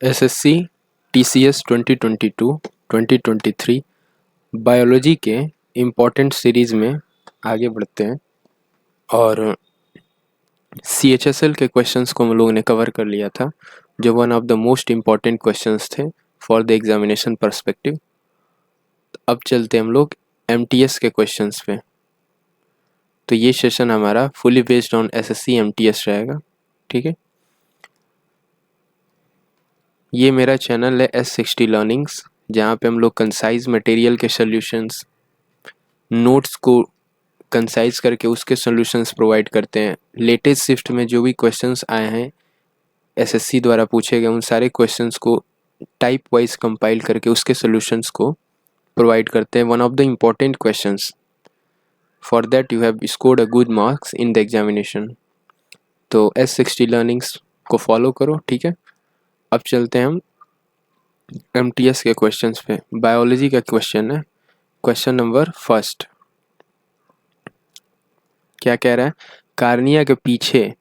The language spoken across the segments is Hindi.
एसएससी टीसीएस 2022-2023 बायोलॉजी के इम्पोर्टेंट सीरीज़ में आगे बढ़ते हैं और सीएचएसएल के क्वेश्चंस को हम लोगों ने कवर कर लिया था, जो one of the most important questions थे फॉर द एग्जामिनेशन पर्सपेक्टिव। अब चलते हैं हम लोग एमटीएस के क्वेश्चंस पे। तो ये सेशन हमारा fully based on SSC MTS रहेगा, ठीक है। ये मेरा चैनल है S60 लर्निंग्स, जहाँ पे हम लोग कंसाइज मटेरियल के सॉल्यूशंस, नोट्स को कंसाइज करके उसके सॉल्यूशंस प्रोवाइड करते हैं। लेटेस्ट शिफ्ट में जो भी क्वेश्चंस आए हैं एसएससी द्वारा पूछे गए, उन सारे क्वेश्चंस को टाइप वाइज कंपाइल करके उसके सॉल्यूशंस को प्रोवाइड करते हैं। One of the important questions, for that you have scored a good marks in the examination. तो S60 लर्निंग्स को फॉलो करो, ठीक है। अब चलते हैं हम एमटीएस के क्वेश्चंस पे। बायोलॉजी का क्वेश्चन है, क्वेश्चन नंबर फर्स्ट। क्या कह रहा है? कार्निया के पीछे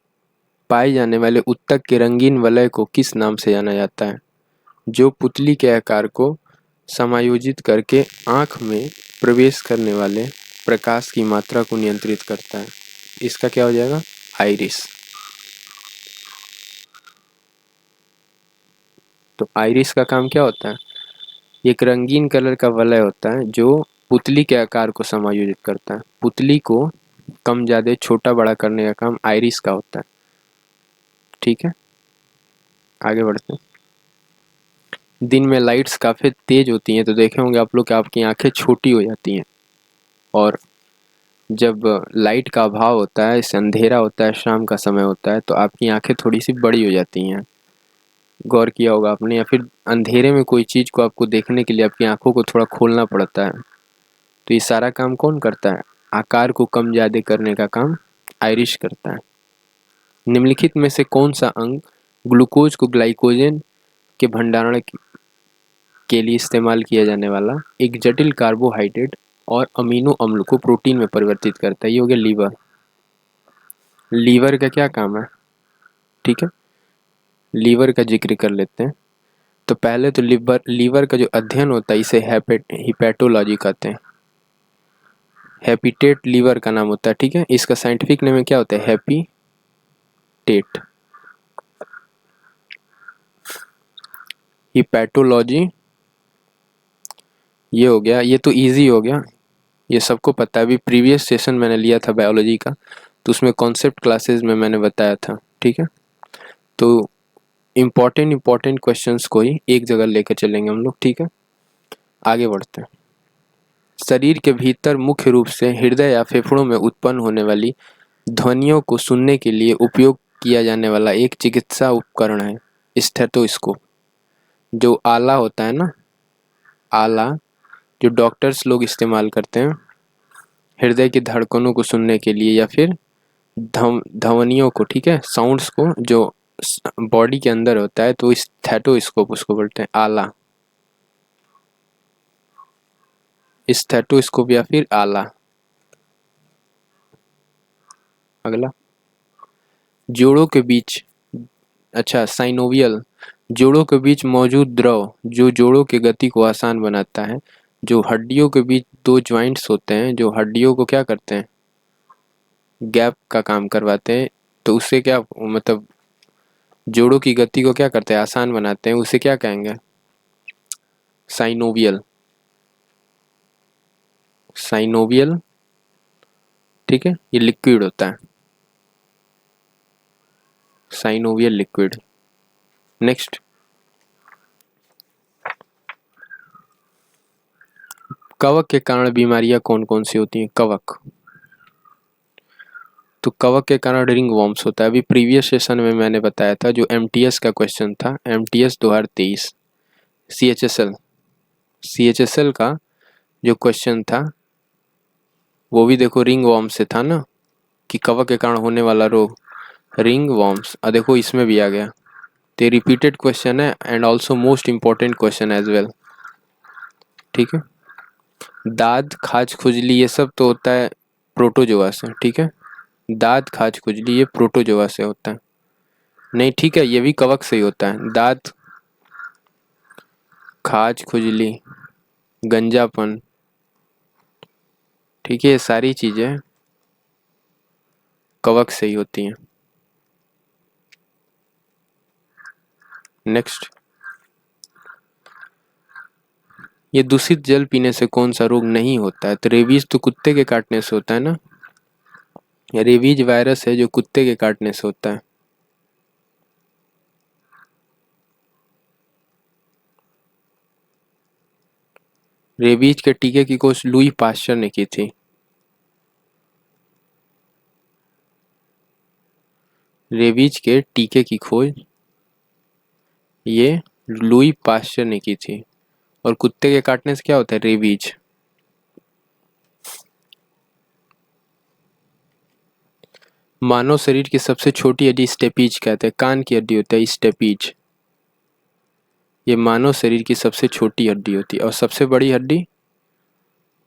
पाए जाने वाले उत्तक के रंगीन वलय को किस नाम से जाना जाता है, जो पुतली के आकार को समायोजित करके आँख में प्रवेश करने वाले प्रकाश की मात्रा को नियंत्रित करता है? इसका क्या हो जाएगा? आइरिस। तो आइरिस का काम क्या होता है? एक रंगीन कलर का वलय होता है जो पुतली के आकार को समायोजित करता है। पुतली को कम ज़्यादा छोटा बड़ा करने का काम आइरिस का होता है, ठीक है। आगे बढ़ते हैं। दिन में लाइट्स काफ़ी तेज़ होती हैं, तो देखे होंगे आप लोग कि आपकी आंखें छोटी हो जाती हैं, और जब लाइट का अभाव होता है, इससे अंधेरा होता है, शाम का समय होता है, तो आपकी आंखें थोड़ी सी बड़ी हो जाती हैं। गौर किया होगा आपने। या फिर अंधेरे में कोई चीज़ को आपको देखने के लिए आपकी आंखों को थोड़ा खोलना पड़ता है। तो ये सारा काम कौन करता है? आकार को कम ज़्यादा करने का काम आइरिश करता है। निम्नलिखित में से कौन सा अंग ग्लूकोज को ग्लाइकोजन के भंडारण के लिए इस्तेमाल किया जाने वाला एक जटिल कार्बोहाइड्रेट और अमीनो अम्ल को प्रोटीन में परिवर्तित करता है? ये हो गया लीवर। लीवर का क्या काम है, ठीक है। लीवर का जिक्र कर लेते हैं। तो पहले तो लीवर का जो अध्ययन होता है इसे हिपैटोलॉजी कहते हैं। हैपिटेट लीवर का नाम होता है, ठीक है। इसका साइंटिफिक नेम क्या होता है? हैपिटेट। हिपैटोलॉजी ये हो गया। ये तो इजी हो गया, ये सबको पता है। अभी प्रीवियस सेशन मैंने लिया था बायोलॉजी का, तो उसमें कॉन्सेप्ट क्लासेस में मैंने बताया था, ठीक है। तो इम्पॉर्टेंट क्वेश्चंस को ही एक जगह लेकर चलेंगे हम लोग, ठीक है। आगे बढ़ते हैं। शरीर के भीतर मुख्य रूप से हृदय या फेफड़ों में उत्पन्न होने वाली ध्वनियों को सुनने के लिए उपयोग किया जाने वाला एक चिकित्सा उपकरण है स्टेथोस्कोप। जो आला होता है ना, आला, जो डॉक्टर्स लोग इस्तेमाल करते हैं हृदय की धड़कनों को सुनने के लिए, या फिर ध्वनियों को, ठीक है, साउंड्स को जो बॉडी के अंदर होता है, तो स्टेथोस्कोप उसको बोलते हैं, आला। स्टेथोस्कोप या फिर आला। अगला, जोड़ों के बीच, अच्छा, साइनोवियल, जोड़ों के बीच मौजूद द्रव जो जोड़ों की गति को आसान बनाता है। जो हड्डियों के बीच दो ज्वाइंट्स होते हैं, जो हड्डियों को क्या करते हैं? गैप का काम करवाते हैं। तो उससे क्या मतलब, जोड़ों की गति को क्या करते हैं? आसान बनाते हैं। उसे क्या कहेंगे? साइनोवियल। साइनोवियल, ठीक है। ये लिक्विड होता है, साइनोवियल लिक्विड। नेक्स्ट, कवक के कारण बीमारियां कौन कौन सी होती हैं? कवक, तो कवक के कारण रिंग वॉर्म्स होता है। अभी प्रीवियस सेशन में मैंने बताया था, जो एमटीएस का क्वेश्चन था, एमटीएस 2023 सीएचएसएल, सीएचएसएल का जो क्वेश्चन था वो भी देखो रिंग वॉर्म से था ना, कि कवक के कारण होने वाला रोग रिंग वॉर्म्स। देखो इसमें भी आ गया। तो रिपीटेड क्वेश्चन है and also most important question as well, ठीक है। दाद, खाज, खुजली, ये सब तो होता है प्रोटोजोआ से, ठीक है। दाद, खाज, खुजली ये प्रोटोजोआ से होता है। नहीं, ठीक है, ये भी कवक से ही होता है। दाद खाज खुजली, गंजापन, ठीक है, ये सारी चीज़ें कवक से ही होती हैं। नेक्स्ट, ये दूषित जल पीने से कौन सा रोग नहीं होता है? तो रेबीज तो कुत्ते के काटने से होता है ना, रेबीज वायरस है जो कुत्ते के काटने से होता है। रेबीज के टीके की खोज लुई पास्चर ने की थी। रेबीज के टीके की खोज ये लुई पास्चर ने की थी। और कुत्ते के काटने से क्या होता है? रेबीज। मानव शरीर की सबसे छोटी हड्डी स्टेपीज कहते हैं, कान की हड्डी होता है स्टेपीज। ये मानव शरीर की सबसे छोटी हड्डी होती है। और सबसे बड़ी हड्डी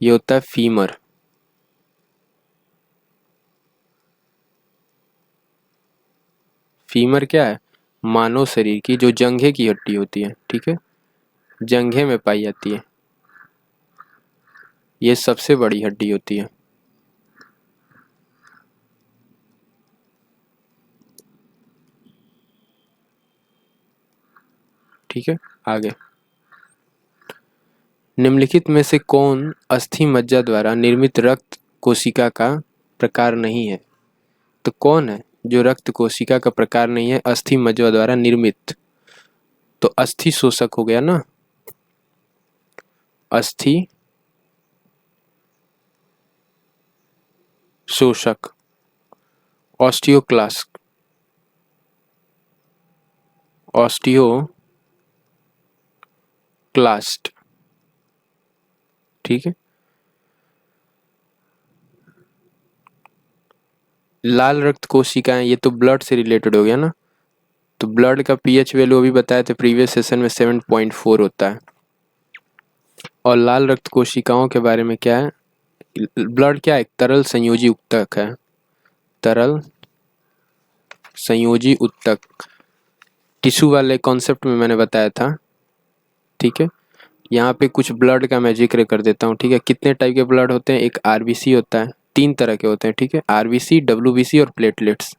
ये होता है फीमर। फीमर क्या है? मानव शरीर की जो जंघे की हड्डी होती है, ठीक है, जंघे में पाई जाती है, ये सबसे बड़ी हड्डी होती है। ठीक है, आगे, निम्नलिखित में से कौन अस्थि मज्जा द्वारा निर्मित रक्त कोशिका का प्रकार नहीं है? तो कौन है जो रक्त कोशिका का प्रकार नहीं है अस्थि मज्जा द्वारा निर्मित? तो अस्थि शोषक हो गया ना, अस्थि शोषक, ऑस्टियोक्लास्ट, ऑस्टियोक्लास्ट, ठीक है। लाल रक्त कोशिकाएं, ये तो ब्लड से रिलेटेड हो गया ना, तो ब्लड का पीएच वैल्यू अभी बताए थे प्रीवियस सेशन में 7.4 होता है। और लाल रक्त कोशिकाओं के बारे में क्या है? ब्लड क्या है? एक तरल संयोजी उत्तक है, तरल संयोजी उत्तक। टिश्यू वाले कॉन्सेप्ट में मैंने बताया था, ठीक है। यहाँ पे कुछ ब्लड का मैं जिक्र कर देता हूँ, ठीक है। कितने टाइप के ब्लड होते हैं? एक आरबीसी होता है, 3 तरह के होते हैं, ठीक है, आरबीसी, डब्ल्यूबीसी और प्लेटलेट्स।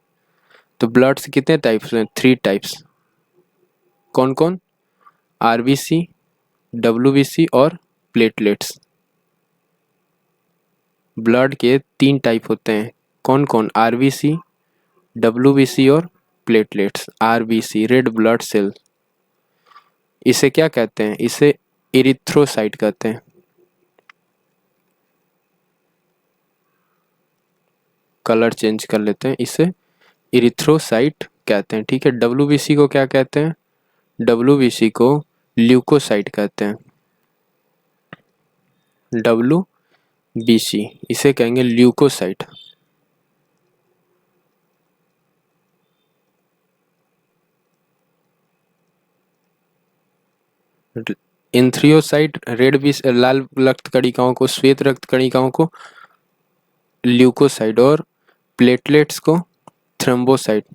तो ब्लड से कितने टाइप्स हैं? 3 टाइप्स। कौन कौन? आरबीसी, डब्ल्यूबीसी और प्लेटलेट्स। ब्लड के 3 टाइप होते हैं, कौन कौन? आरबीसी, डब्ल्यूबीसी और platelets. RBC red blood cell, इसे क्या कहते हैं? इसे इरिथ्रोसाइट कहते हैं। कलर चेंज कर लेते हैं, इसे इरिथ्रोसाइट कहते हैं, ठीक है। डब्ल्यूबीसी को क्या कहते हैं? डब्ल्यूबीसी को ल्यूकोसाइट कहते हैं। डब्ल्यूबीसी इसे कहेंगे ल्यूकोसाइट। इंथ्रियोसाइट रेड बी लाल रक्त कणिकाओं को, श्वेत रक्त कणिकाओं को ल्यूकोसाइट और प्लेटलेट्स को थ्रोम्बोसाइट।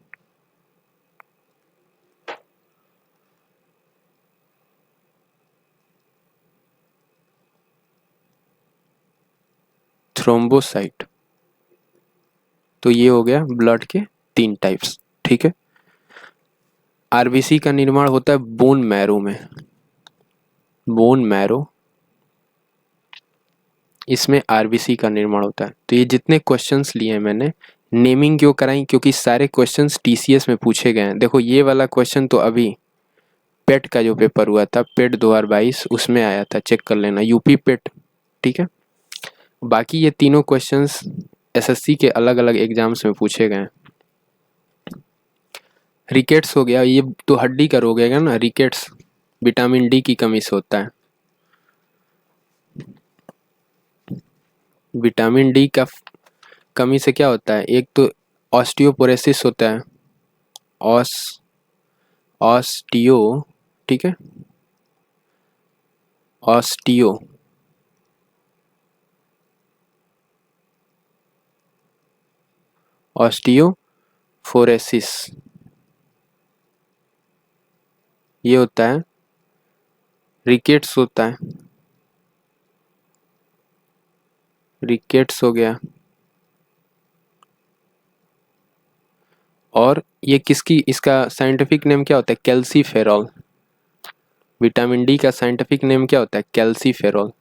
थ्रोम्बोसाइट। तो ये हो गया ब्लड के 3 टाइप्स, ठीक है। आरबीसी का निर्माण होता है बोन मैरो में, बोन मैरो, इसमें आरबीसी का निर्माण होता है। तो ये जितने क्वेश्चंस लिए हैं मैंने, नेमिंग क्यों कराई? क्योंकि सारे क्वेश्चंस टीसीएस में पूछे गए हैं। देखो ये वाला क्वेश्चन तो अभी पेट का जो पेपर हुआ था, पेट 2022, उसमें आया था, चेक कर लेना, यूपी पेट, ठीक है। बाकी ये तीनों क्वेश्चंस एसएससी के अलग अलग एग्जाम्स में पूछे गए हैं। रिकेट्स हो गया, ये तो हड्डी का रोग है ना, रिकेट्स विटामिन डी की कमी से होता है। विटामिन डी का कमी से क्या होता है? एक तो ऑस्टियोपोरोसिस होता है, ऑस ऑस्टियो, ठीक है, ऑस्टियो ऑस्टियोफोरेसिस, ये होता है रिकेट्स होता है, रिकेट्स हो गया। और ये किसकी, इसका साइंटिफिक नेम क्या होता है? कैल्सीफेरॉल। विटामिन डी का साइंटिफिक नेम क्या होता है? कैल्सीफेरॉल।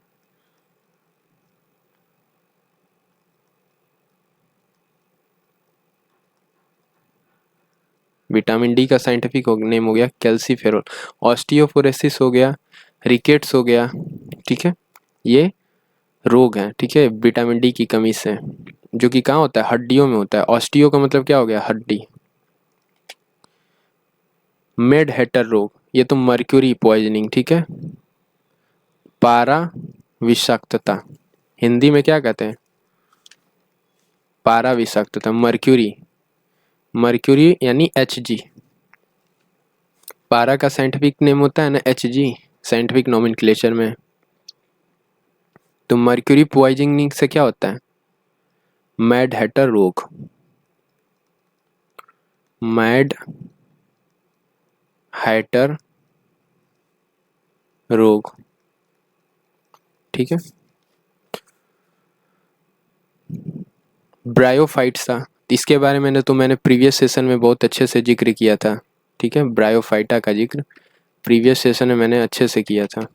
विटामिन डी का साइंटिफिक नेम हो गया कैल्सीफेरॉल। ऑस्टियोपोरोसिस हो गया, रिकेट्स हो गया, ठीक है, ये रोग हैं, ठीक है, विटामिन डी की कमी से, जो कि कहाँ होता है? हड्डियों में होता है। ऑस्टियो का मतलब क्या हो गया? हड्डी। मेड हेटर रोग, ये तो मर्क्यूरी पॉइजनिंग, ठीक है। पारा विषाक्तता, हिंदी में क्या कहते हैं? पारा विषाक्तता, मर्क्यूरी, मर्क्यूरी यानी एच जी। पारा का साइंटिफिक नेम होता है ना एच जी, साइंटिफिक नोमेनक्लेचर में। तो मर्क्यूरी पॉइजनिंग से क्या होता है? मैड हेटर रोग, मैड हेटर रोग, ठीक है। ब्रायोफाइट्स था, इसके बारे में तो मैंने प्रीवियस सेशन में बहुत अच्छे से जिक्र किया था, ठीक है। ब्रायोफाइटा का जिक्र प्रीवियस सेशन में मैंने अच्छे से किया था।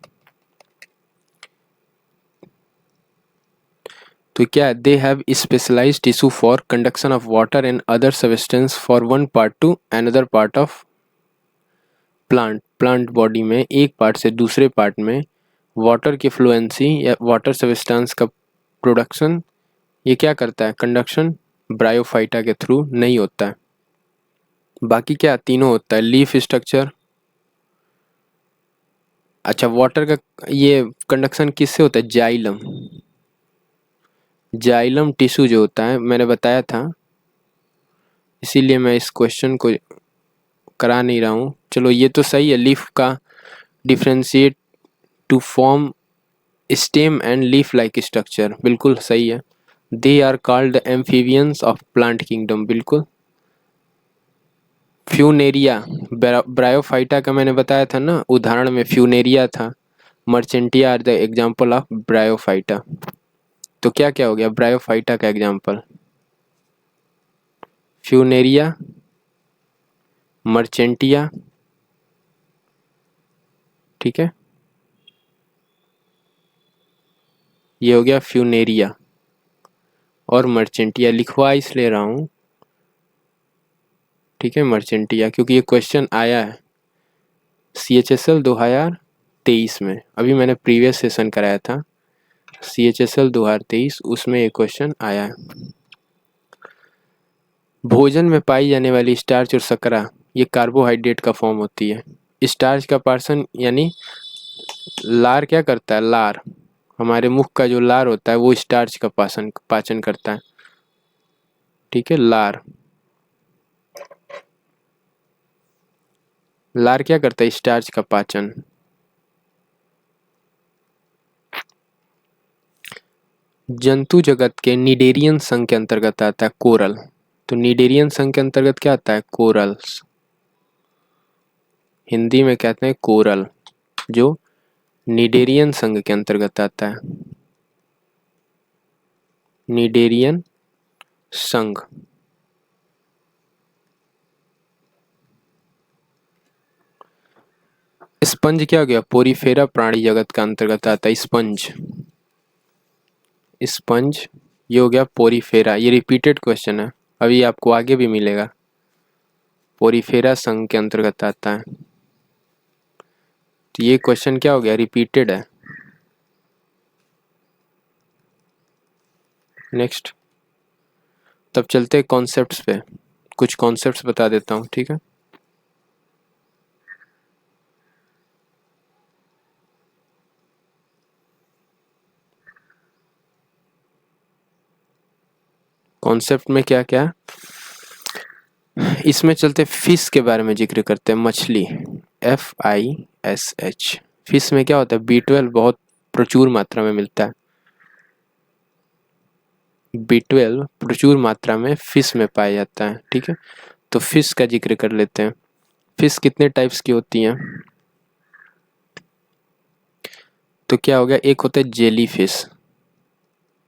तो क्या है? They have specialised tissue for conduction of water and other substance for one part to another part of plant body में एक पार्ट से दूसरे पार्ट में वाटर की फ्लुएंसी या वाटर सब्सटेंस का प्रोडक्शन, ये क्या करता है? कंडक्शन ब्रायोफाइटा के थ्रू नहीं होता है। बाकी क्या तीनों होता है? लीफ स्ट्रक्चर, अच्छा वाटर का ये कंडक्शन किससे होता है? जाइलम, जाइलम टिश्यू जो होता है मैंने बताया था, इसीलिए मैं इस क्वेश्चन को करा नहीं रहा हूँ। चलो ये तो सही है, लीफ का differentiate to form stem and leaf like structure, बिल्कुल सही है। They are called amphibians of plant kingdom, बिल्कुल। फ्यूनेरिया, ब्रायोफाइटा का मैंने बताया था ना, उदाहरण में फ्यूनेरिया था। Marchantia are the example of bryophyta. तो क्या क्या हो गया ब्रायोफाइटा का एग्जाम्पल? फ्यूनेरिया, मर्चेंटिया, ठीक है, ये हो गया फ्यूनेरिया और मर्चेंटिया। लिखवा इसलिए रहा हूँ, ठीक है, मर्चेंटिया, क्योंकि ये क्वेश्चन आया है CHSL 2023 में। अभी मैंने प्रीवियस सेशन कराया था CHSL 2023, उसमें ये क्वेश्चन आया है। भोजन में पाई जाने वाली स्टार्च और शर्करा, ये कार्बोहाइड्रेट का फॉर्म होती है। स्टार्च का पाचन यानी लार क्या करता है? लार, हमारे मुख का जो लार होता है वो स्टार्च का पाचन करता है, ठीक है। लार, लार क्या करता है? स्टार्च का पाचन। जंतु जगत के निडेरियन संघ के अंतर्गत आता है कोरल। तो निडेरियन संघ के अंतर्गत क्या आता है? कोरल्स, हिंदी में कहते हैं कोरल, जो निडेरियन संघ के अंतर्गत आता है। निडेरियन संघ। स्पंज क्या हो गया? पोरीफेरा प्राणी जगत का अंतर्गत आता है स्पंज, स्पंज, ये हो गया पोरीफेरा। ये रिपीटेड क्वेश्चन है, अभी आपको आगे भी मिलेगा। पोरीफेरा संघ के अंतर्गत आता है, तो ये क्वेश्चन क्या हो गया? रिपीटेड है। नेक्स्ट, तब चलते हैं कॉन्सेप्ट्स पे, कुछ कॉन्सेप्ट्स बता देता हूँ, ठीक है। कॉन्सेप्ट में क्या क्या, इसमें चलते फिश के बारे में जिक्र करते हैं। मछली, FISH। फिश में क्या होता है? B12 बहुत प्रचुर मात्रा में मिलता है, B12 प्रचुर मात्रा में फिश में पाया जाता है, ठीक है। तो फिश का जिक्र कर लेते हैं। फिश कितने टाइप्स की होती हैं? तो क्या हो गया, एक होता है जेली फिश,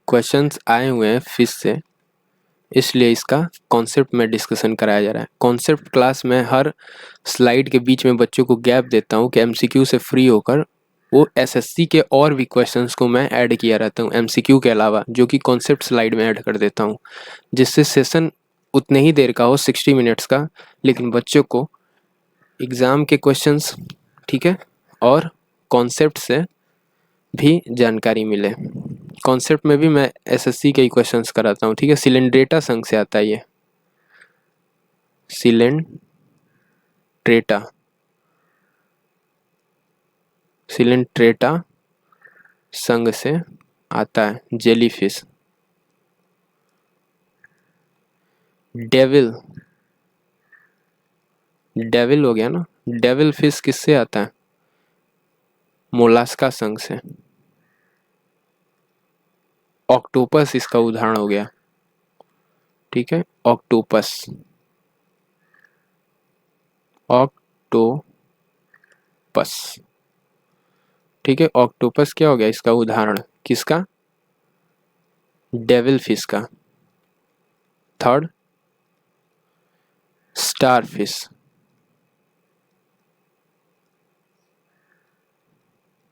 क्वेश्चंस आए हुए हैं फिश से, इसलिए इसका कॉन्सेप्ट में डिस्कशन कराया जा रहा है। कॉन्सेप्ट क्लास में हर स्लाइड के बीच में बच्चों को गैप देता हूँ कि एमसीक्यू से फ्री होकर वो एसएससी के और भी क्वेश्चंस को मैं ऐड किया रहता हूँ एमसीक्यू के अलावा, जो कि कॉन्सेप्ट स्लाइड में ऐड कर देता हूँ, जिससे सेशन उतने ही देर का हो, 60 मिनट्स का, लेकिन बच्चों को एग्ज़ाम के क्वेश्चंस, ठीक है, और कॉन्सेप्ट से भी जानकारी मिले। कॉन्सेप्ट में भी मैं एसएससी के ही क्वेश्चंस कराता हूँ, ठीक है। सिलेंड्रेटा संघ से आता है ये, सिलेंड्रेटा, सिलेंड्रेटा संघ से आता है जेलीफिश। डेविल, डेविल हो गया ना, डेविल फिश किससे आता है, मोलास्का संघ से। ऑक्टोपस इसका उदाहरण हो गया, ठीक है, ऑक्टोपस, ऑक्टोपस, ठीक है। ऑक्टोपस क्या हो गया इसका उदाहरण, किसका, डेविल फिश का। Third, star fish,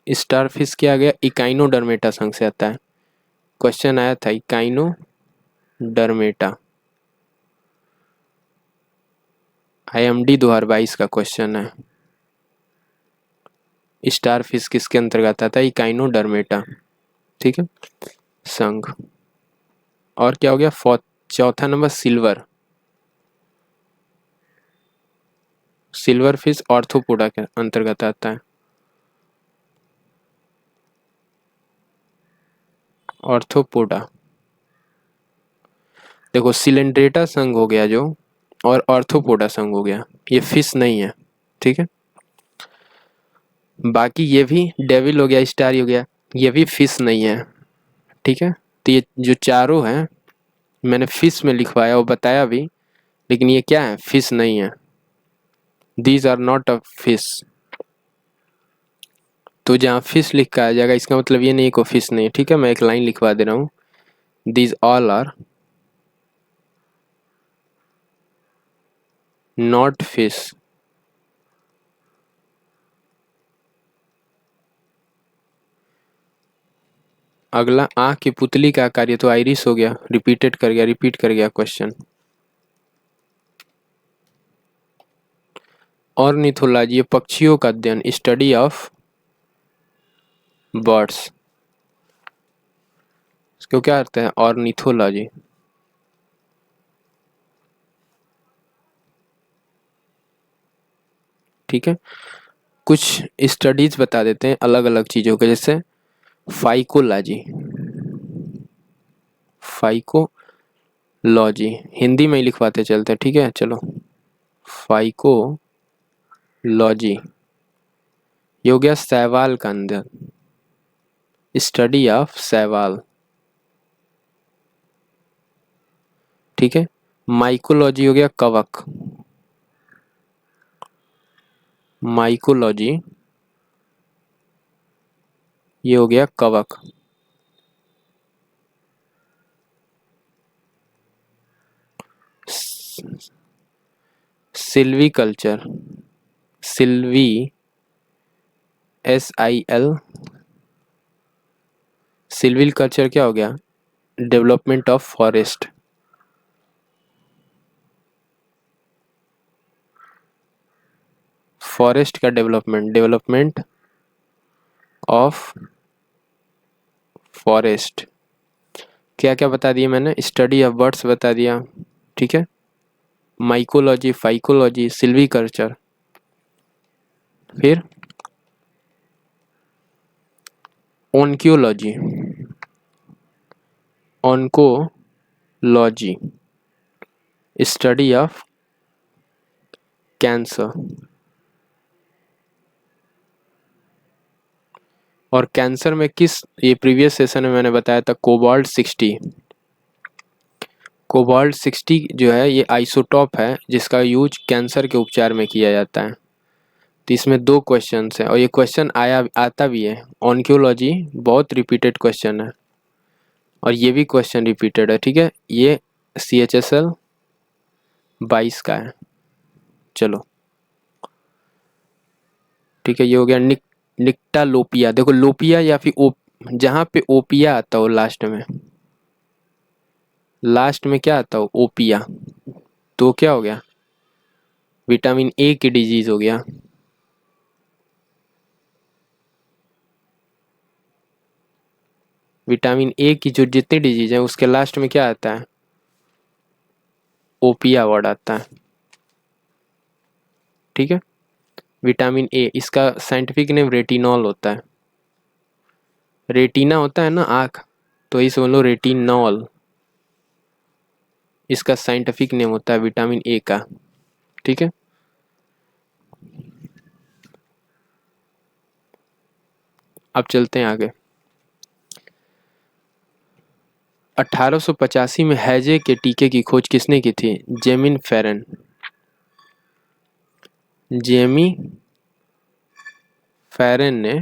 star fish क्या आ गया, इकाइनोडर्मेटा संघ से आता है। क्वेश्चन आया था इकाइनोडर्मेटा, IMD 2022 का क्वेश्चन है। स्टार फिश किसके अंतर्गत आता है, इकाइनोडर्मेटा, ठीक है, संघ। और क्या हो गया, चौथा number silver, silver fish arthropoda के अंतर्गत आता है, ऑर्थोपोडा। देखो सिलेंड्रेटा संघ हो गया जो, और ऑर्थोपोडा संघ हो गया, ये फिश नहीं है, ठीक है। बाकी ये भी डेविल हो गया, स्टार हो गया, ये भी फिश नहीं है, ठीक है। तो ये जो चारों हैं मैंने फिश में लिखवाया और बताया भी, लेकिन ये क्या है, फिश नहीं है, these are not a fish. तो जहाँ फिश लिख कर आ जाएगा इसका मतलब ये नहीं को फिश नहीं है, ठीक है। मैं एक लाइन लिखवा दे रहा हूँ, these all are not fish. अगला, आँख की पुतली का आकार, ये तो आइरिस हो गया, रिपीट कर गया क्वेश्चन। ऑर्निथोलॉजी, ये पक्षियों का अध्ययन, स्टडी ऑफ बर्ड्स, इसको क्या अर्थ है, ऑर्निथोलॉजी, ठीक है। कुछ स्टडीज बता देते हैं अलग अलग चीज़ों के, जैसे फाइकोलॉजी, फाइकोलॉजी हिंदी में ही लिखवाते चलते हैं, ठीक है, चलो। फाइकोलॉजी ये हो गया शैवाल का अंदर, स्टडी ऑफ शैवाल, ठीक है। माइकोलॉजी हो गया कवक, माइकोलॉजी ये हो गया कवक। Silvi culture, Silvi SIL, Silvi culture क्या हो गया, डेवलपमेंट ऑफ फॉरेस्ट, फॉरेस्ट का डेवलपमेंट, डेवलपमेंट ऑफ फॉरेस्ट। क्या क्या बता दिया मैंने, स्टडी ऑफ बर्ड्स बता दिया, ठीक है। माइकोलॉजी, फाइकोलॉजी, सिल्वी कल्चर, फिर ओनकियोलॉजी, ऑनकोलॉजी स्टडी ऑफ कैंसर, और कैंसर में किस, ये प्रीवियस सेशन में मैंने बताया था कोबाल्ट 60, कोबाल्ट 60 जो है ये आइसोटॉप है जिसका यूज कैंसर के उपचार में किया जाता है। तो इसमें 2 क्वेश्चंस हैं और ये क्वेश्चन आता भी है। ऑन्कोलॉजी बहुत रिपीटेड क्वेश्चन है और ये भी क्वेश्चन रिपीटेड है। ठीक है, ये CHSL 22 का है। चलो ठीक है, ये हो गया निक्टालोपिया। देखो लोपिया या फिर जहाँ पे ओपिया आता हो लास्ट में क्या आता हो ओपिया, तो क्या हो गया, विटामिन ए की डिजीज हो गया। विटामिन ए की जो जितनी डिजीज है उसके लास्ट में क्या आता है, ओपिया वर्ड आता है। ठीक है, विटामिन ए, इसका साइंटिफिक नेम रेटिनॉल होता है। रेटिना होता है ना आँख, तो इसे बोलो रेटिनॉल, इसका साइंटिफिक नेम होता है विटामिन ए का। ठीक है, अब चलते हैं आगे। 1885 में हैजे के टीके की खोज किसने की थी, जेमिन फेरन। जेमी फेरन ने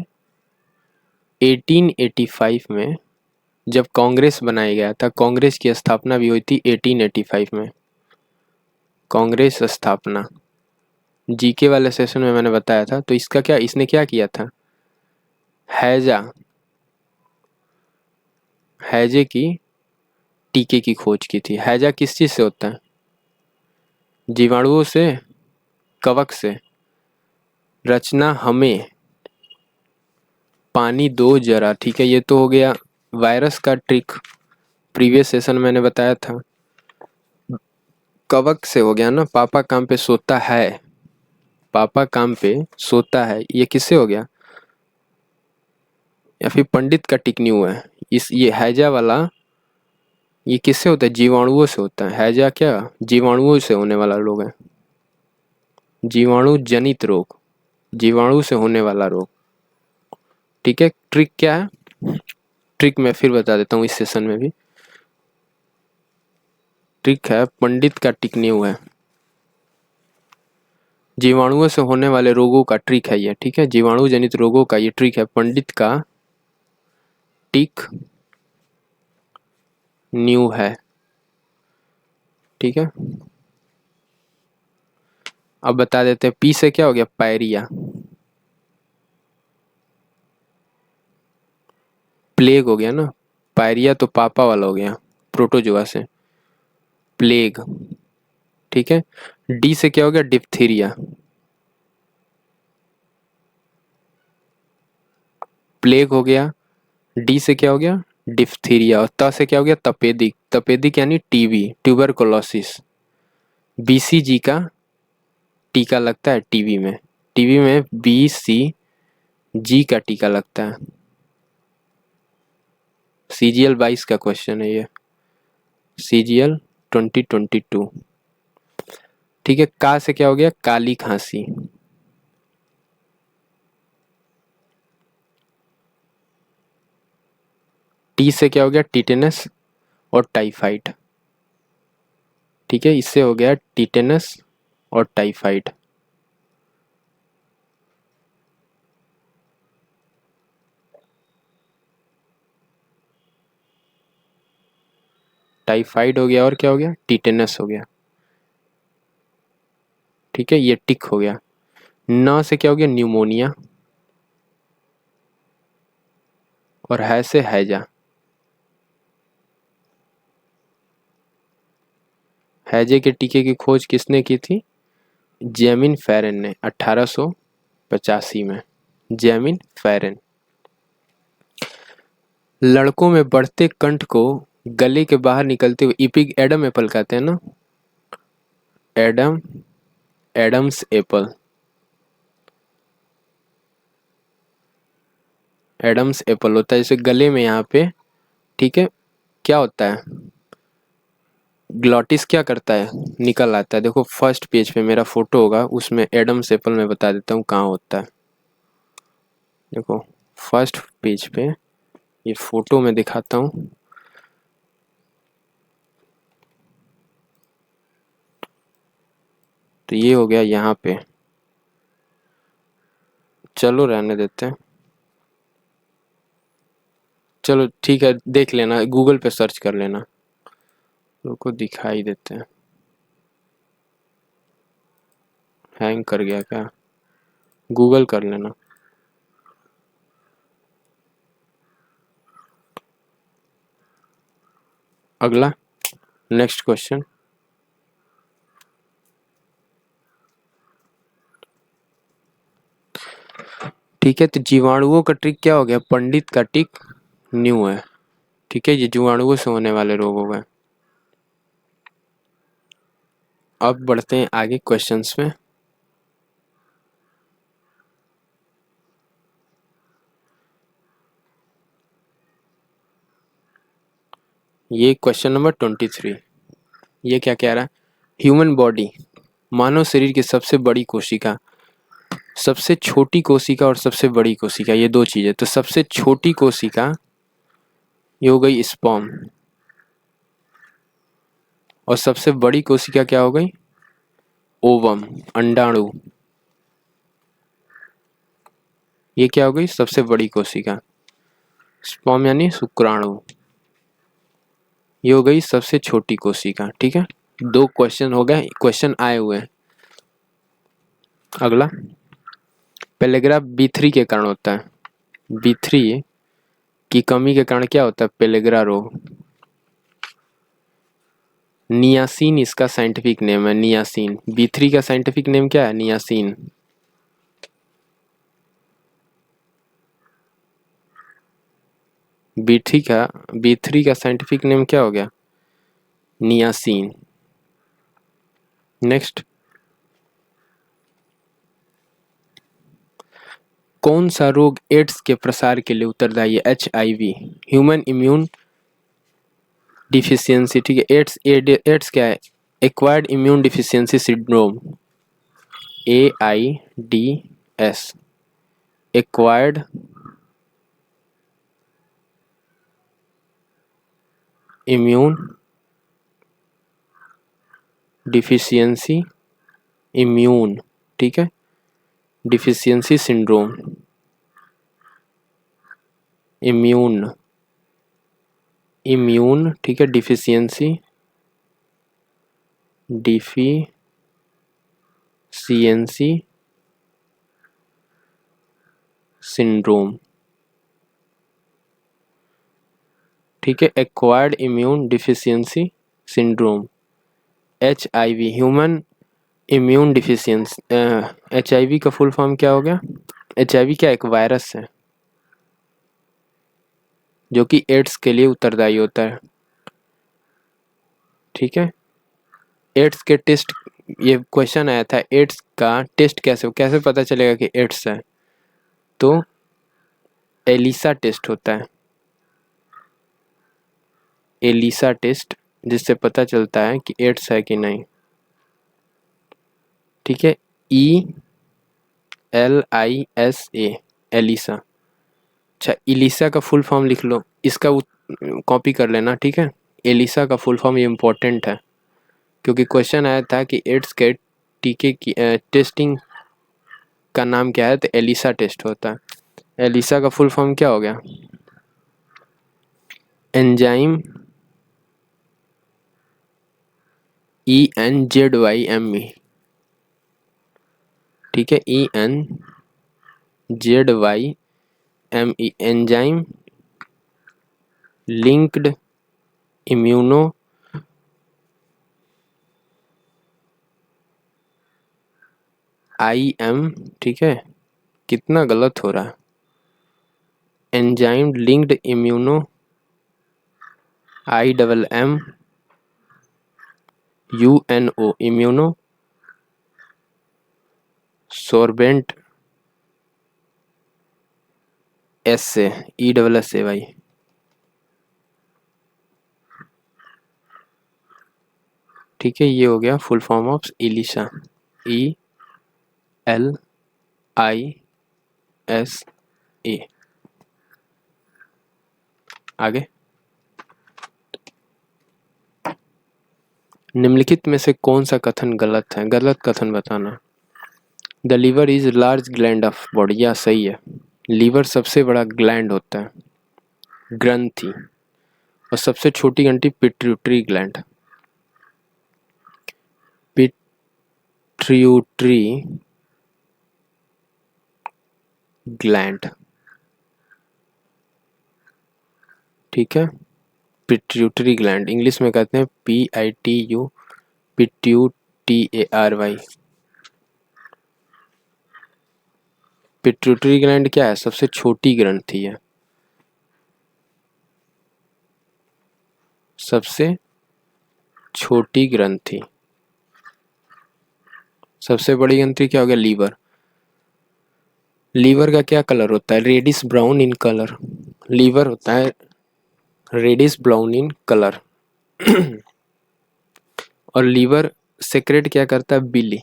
1885 में, जब कांग्रेस बनाया गया था, कांग्रेस की स्थापना भी हुई थी 1885 में। कांग्रेस स्थापना जीके वाले सेशन में मैंने बताया था। तो इसका क्या, इसने क्या किया था, हैजा, हैजे की टीके की खोज की थी। हैजा किस चीज से होता है, जीवाणुओं से, कवक से। रचना हमें पानी दो जरा। ठीक है, ये तो हो गया वायरस का ट्रिक, प्रीवियस सेशन मैंने बताया था। कवक से हो गया ना, पापा काम पे सोता है, पापा काम पे सोता है, ये किससे हो गया, या फिर पंडित का टिक न्यू है। ये हैजा वाला, ये किससे होता है, जीवाणुओं से होता है। हैजा क्या, जीवाणुओं से होने वाला रोग है, जीवाणु जनित रोग, जीवाणु से होने वाला रोग। ठीक है, ट्रिक क्या है, ट्रिक मैं फिर बता देता हूँ इस सेशन में भी। ट्रिक है, पंडित का टिक न्यू है, जीवाणुओं से होने वाले रोगों का ट्रिक है ये। ठीक है, जीवाणु जनित रोगों का ये ट्रिक है, पंडित का टिक न्यू है। ठीक है, अब बता देते हैं, पी से क्या हो गया, पायरिया। प्लेग हो गया ना, पायरिया तो पापा वाला हो गया, प्रोटोजुआ से, प्लेग। ठीक है, डी से क्या हो गया, डिप्थीरिया। प्लेग हो गया, डी से क्या हो गया, डिप्थीरिया। और त से क्या हो गया, तपेदिक। तपेदिक यानी टीबी, ट्यूबरकुलोसिस। BCG का टीका लगता है टीबी में, टीबी में BCG का टीका लगता है। CGL 22 का क्वेश्चन है ये, CGL 2022। ठीक है, का से क्या हो गया, काली खांसी। टी से क्या हो गया, टिटेनस और टाइफाइड। ठीक है, इससे हो गया टिटेनस और टाइफाइड। टाइफाइड हो गया और क्या हो गया, टिटेनस हो गया। ठीक है, ये टिक हो गया। न से क्या हो गया, न्यूमोनिया। और है से हैजा। हैजे के टीके की खोज किसने की थी, जेमिन फेरन ने 1885 में, जेमिन फेरन। लड़कों में बढ़ते कंठ को गले के बाहर निकलते हुए इपिक एडम एप्पल कहते हैं ना, Adam, Adam's apple, Adam's apple होता है जैसे गले में यहाँ पे। ठीक है, क्या होता है, ग्लॉटिस क्या करता है, निकल आता है। देखो फर्स्ट पेज पे मेरा फोटो होगा, उसमें एडम्स एप्पल में बता देता हूँ कहाँ होता है। देखो फर्स्ट पेज पे ये फोटो में दिखाता हूँ। तो ये हो गया यहाँ पे, चलो रहने देते हैं। चलो ठीक है, देख लेना, गूगल पे सर्च कर लेना, रुको दिखाई देते हैं। हैंग कर गया क्या? गूगल कर लेना। अगला, नेक्स्ट क्वेश्चन। ठीक है, तो जीवाणुओं का ट्रिक क्या हो गया? पंडित का टिक न्यू है। ठीक है, ये जीवाणुओं से होने वाले रोग हो गए। अब बढ़ते हैं आगे क्वेश्चंस में। ये क्वेश्चन नंबर 23, ये क्या कह रहा है? ह्यूमन बॉडी, मानव शरीर की सबसे बड़ी कोशिका, सबसे छोटी कोशिका और सबसे बड़ी कोशिका, ये दो चीजें। तो सबसे छोटी कोशिका ये हो गई स्पर्म, और सबसे बड़ी कोशिका क्या हो गई? ओवम, अंडाणु। ये क्या हो गई? सबसे बड़ी कोशिका। स्पर्म यानी शुक्राणु, ये हो गई सबसे छोटी कोशिका। ठीक है, दो क्वेश्चन हो गए, क्वेश्चन आए हुए हैं। अगला, पेलेग्राफ B3 के कारण होता है। B3 की कमी के कारण क्या होता है? पेलेग्रा रोग। नियासिन इसका साइंटिफिक नेम है, नियासिन। B3 का साइंटिफिक नेम क्या है? नियासिन। B3 का साइंटिफिक नेम क्या हो गया? नियासिन। नेक्स्ट, कौन सा रोग एड्स के प्रसार के लिए उत्तरदायी है? HIV, human immune deficiency. ठीक है, एड्स क्या है? Acquired immune deficiency syndrome, AIDS, acquired immune deficiency, immune, ठीक है, डिफिशियंसी सिंड्रोम, इम्यून, इम्यून, ठीक है, डिफिशियंसी, डिफिशियंसी सिंड्रोम। ठीक है, acquired immune deficiency syndrome, HIV, human immune deficiency. HIV का फुल फॉर्म क्या हो गया? HIV क्या एक वायरस है जो कि एड्स के लिए उत्तरदायी होता है। ठीक है, एड्स के टेस्ट, ये क्वेश्चन आया था, एड्स का टेस्ट कैसे कैसे पता चलेगा कि एड्स है? तो एलिसा टेस्ट होता है, एलिसा टेस्ट, जिससे पता चलता है कि एड्स है कि नहीं। ठीक है, ELISA, एलिसा। अच्छा, एलिसा का फुल फॉर्म लिख लो, इसका कॉपी कर लेना। ठीक है, एलिसा का फुल फॉर्म ये इम्पोर्टेंट है, क्योंकि क्वेश्चन आया था कि एड्स के टीके की टेस्टिंग का नाम क्या है, तो एलिसा टेस्ट होता है। एलिसा का फुल फॉर्म क्या हो गया? Enzyme ENZYME। ठीक है, ENZYME, enzyme linked immuno IM। ठीक है, कितना गलत हो रहा है? Enzyme linked immuno IMMUNO, immuno sorbent ESSAY। ठीक है, ये हो गया full form of ELISA, ELISA। आगे, निम्नलिखित में से कौन सा कथन गलत है? गलत कथन बताना। The liver is large gland of body, या सही है। लीवर सबसे बड़ा ग्लैंड होता है, ग्रंथि। और सबसे छोटी ग्रंथि पिट्यूटरी ग्लैंड। पिट्यूटरी ग्लैंड, ठीक है। पिट्यूटरी ग्लैंड इंग्लिश में कहते हैं PITU, PITUTARY। पिट्यूटरी ग्लैंड क्या है? सबसे छोटी ग्रंथि है। सबसे छोटी ग्रंथि। सबसे बड़ी ग्रंथि क्या हो गया? लीवर। लीवर का क्या कलर होता है? Reddish brown in colour. Liver होता है रेडिश ब्राउन इन कलर। और लीवर सेक्रेट क्या करता है? बिली।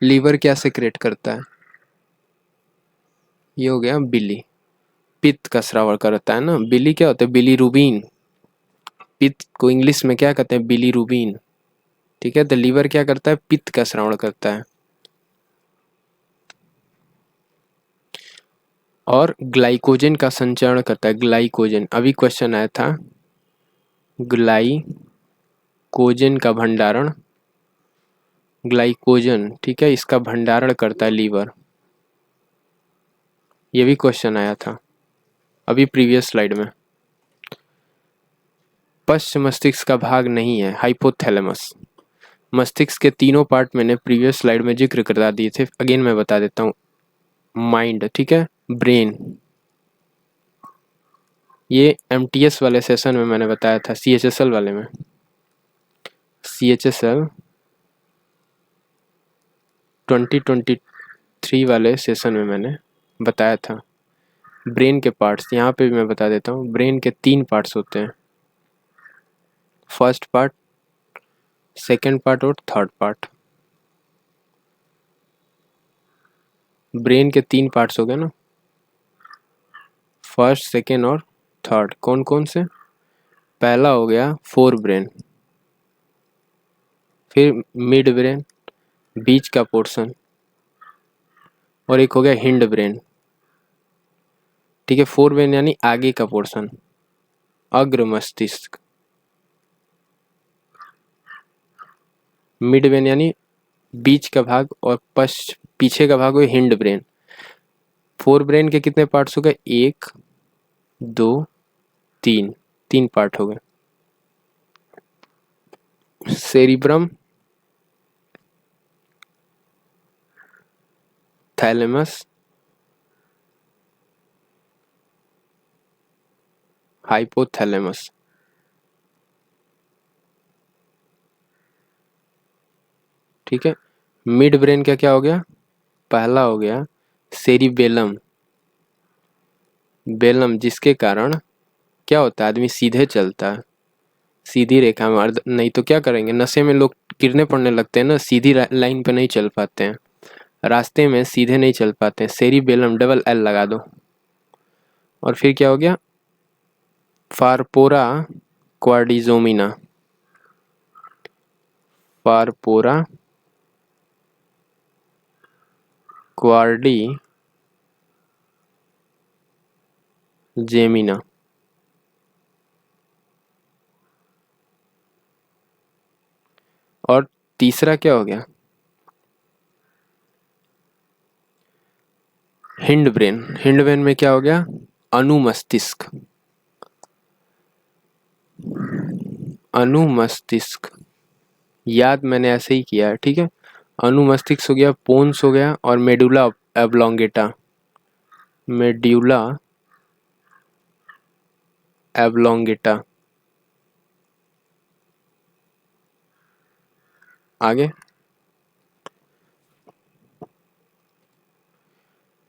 लीवर क्या सेक्रेट करता है? ये हो गया बिली। पित्त का स्राव करता है ना। बिली क्या होता है? बिलीरुबिन। पित्त को इंग्लिश में क्या कहते हैं? बिलीरुबिन, ठीक है। तो लीवर क्या करता है? पित्त का स्रावण करता है। और ग्लाइकोजन का संचरण करता है। ग्लाइकोजन, अभी क्वेश्चन आया था, ग्लाइकोजन का भंडारण, ग्लाइकोजन, ठीक है, इसका भंडारण करता है लीवर। ये भी क्वेश्चन आया था अभी प्रीवियस स्लाइड में। पश्च मस्तिष्क का भाग नहीं है, हाइपोथैलेमस। मस्तिष्क के तीनों पार्ट मैंने प्रीवियस स्लाइड में जिक्र करा दिए थे, अगेन मैं बता देता हूँ। माइंड, ठीक है, ब्रेन, ये MTS वाले सेशन में मैंने बताया था, CHSL वाले में, CHSL 2023 वाले सेशन में मैंने बताया था ब्रेन के पार्ट्स। यहाँ पे भी मैं बता देता हूँ, ब्रेन के 3 पार्ट्स होते हैं, फर्स्ट पार्ट, सेकेंड पार्ट और थर्ड पार्ट। ब्रेन के 3 पार्ट्स हो गए ना, फर्स्ट, सेकेंड और थर्ड। कौन कौन से? पहला हो गया फोर ब्रेन, फिर मिड ब्रेन, बीच का पोर्शन, और एक हो गया हिंड ब्रेन, ठीक है। फोर ब्रेन यानी आगे का पोर्शन, अग्र मस्तिष्क। मिड ब्रेन यानी बीच का भाग, और पीछे का भाग हो हिंड ब्रेन। फोर ब्रेन के कितने पार्ट्स हो गए? 1 2 3, 3 पार्ट हो गए। सेरिब्रम, थैलेमस, हाइपोथैलेमस, ठीक है। मिड ब्रेन का क्या हो गया? पहला हो गया सेरिबेलम, बेलम, जिसके कारण क्या होता है? आदमी सीधे चलता है, सीधी रेखा में। नहीं तो क्या करेंगे? नशे में लोग गिरने पड़ने लगते हैं ना, सीधी लाइन पे नहीं चल पाते हैं, रास्ते में सीधे नहीं चल पाते हैं। सेरिबेलम, डबल L लगा दो। और फिर क्या हो गया? फारपोरा क्वाड्रिजोमिना, फारपोरा क्वाड्रिजेमिना। और तीसरा क्या हो गया? Hind brain. हिंड ब्रेन में क्या हो गया? अनुमस्तिष्क, अनुमस्तिष्क। याद मैंने ऐसे ही किया है, ठीक है। अनुमस्तिष्क हो गया, पोन्स हो गया, और मेडुला एब्लोंगेटा, मेड्यूला एब्लोंगेटा। आगे,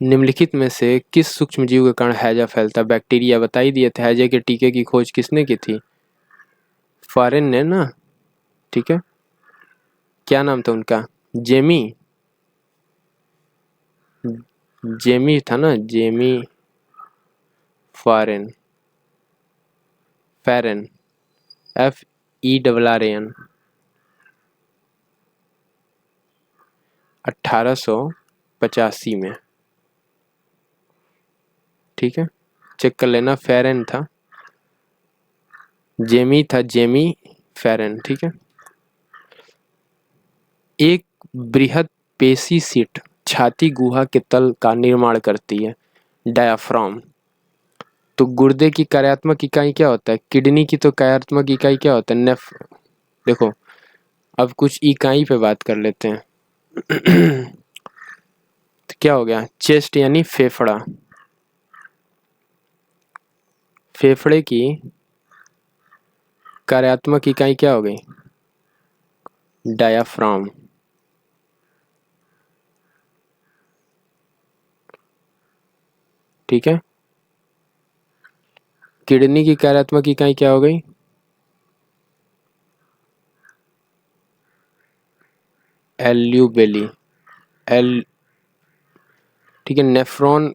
निम्नलिखित में से किस सूक्ष्मजीव के कारण हैजा फैलता? बैक्टीरिया, बता ही दिए थे। हैजे के टीके की खोज किसने की थी? फॉरेन ने ना, ठीक है। क्या नाम था उनका? जेमी, जेमी था ना, जेमी फॉरेन, फेरन, FERRAN। 1885 में। ठीक है, चेक कर लेना। फेरेन था, जेमी फेरेन। ठीक है। एक बृहद पेशी सीट छाती गुहा के तल का निर्माण करती है, डायाफ्राम। तो गुर्दे की कार्यात्मक इकाई क्या होता है? किडनी की तो कार्यात्मक इकाई क्या होता है? देखो, अब कुछ इकाई पे बात कर लेते हैं। तो क्या हो गया? चेस्ट यानी फेफड़ा। फेफड़े की कार्यात्मक इकाई क्या हो गई? डायाफ्राम। ठीक है। किडनी की कार्यात्मक इकाई क्या हो गई? एल्यूबेली। एल ठीक है। नेफ्रॉन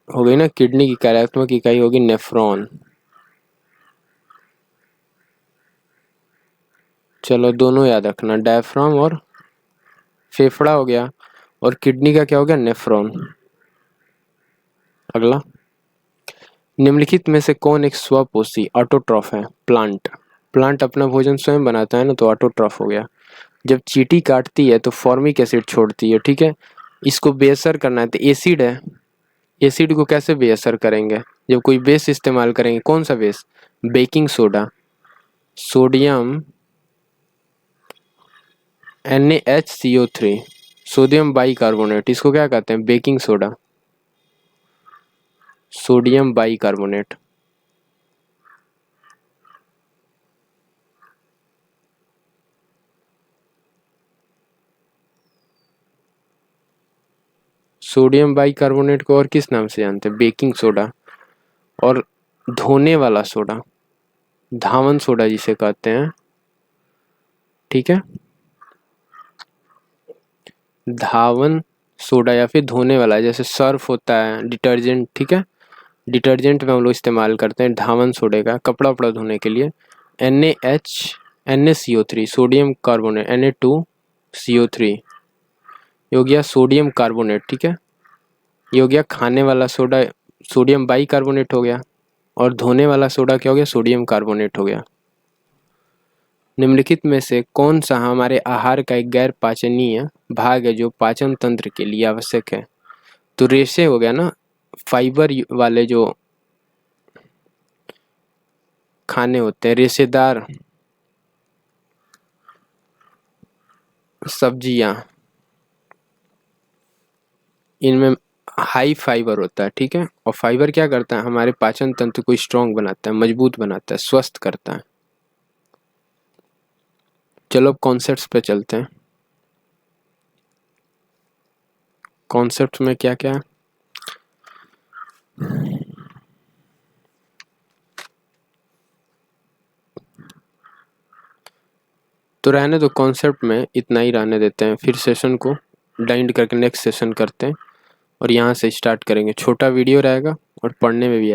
हो गई ना, किडनी की कार्यात्मक इकाई होगी नेफ्रॉन। चलो दोनों याद रखना, डायफ्राम और फेफड़ा हो गया, और किडनी का क्या हो गया? नेफ्रॉन। अगला, निम्नलिखित में से कौन एक स्वपोषी ऑटोट्रॉफ है? प्लांट। प्लांट अपना भोजन स्वयं बनाता है ना, तो ऑटोट्रॉफ हो गया। जब चींटी काटती है तो फॉर्मिक एसिड छोड़ती है। ठीक है। इसको बेअसर करना है तो एसिड है। एसिड को कैसे बेअसर करेंगे? जब कोई बेस इस्तेमाल करेंगे। कौन सा base? Baking soda, sodium NaHCO3, sodium bicarbonate. इसको क्या कहते हैं? Baking soda, sodium bicarbonate. Sodium bicarbonate को और किस नाम से जानते हैं? Baking soda. और धोने वाला सोडा, धावन सोडा जिसे कहते हैं। ठीक है। धावन सोडा या फिर धोने वाला, जैसे सर्फ होता है डिटर्जेंट। ठीक है। डिटर्जेंट में हम लोग इस्तेमाल करते हैं धावन सोडे का, कपड़ा वपड़ा धोने के लिए। NaCO3, सोडियम कार्बोनेट, Na2CO3 ये हो गया सोडियम कार्बोनेट। ठीक है। ये हो गया खाने वाला सोडा, सोडियम बाइकार्बोनेट हो गया। और धोने वाला सोडा क्या हो गया? सोडियम कार्बोनेट हो गया। निम्नलिखित में से कौन सा हमारे आहार का एक गैर पाचनीय भाग है जो पाचन तंत्र के लिए आवश्यक है? तो रेशे हो गया ना, फाइबर वाले जो खाने होते हैं, रेशेदार सब्जियां, इनमें हाई फाइबर होता है। ठीक है। और फाइबर क्या करता है? हमारे पाचन तंत्र को स्ट्रांग बनाता है, मजबूत बनाता है, स्वस्थ करता है। चलो अब कॉन्सेप्ट्स पे चलते हैं। कॉन्सेप्ट में क्या क्या है? तो रहने दो, कॉन्सेप्ट में इतना ही रहने देते हैं। फिर सेशन को डाइंड करके नेक्स्ट सेशन करते हैं, और यहाँ से स्टार्ट करेंगे। छोटा वीडियो रहेगा और पढ़ने में भी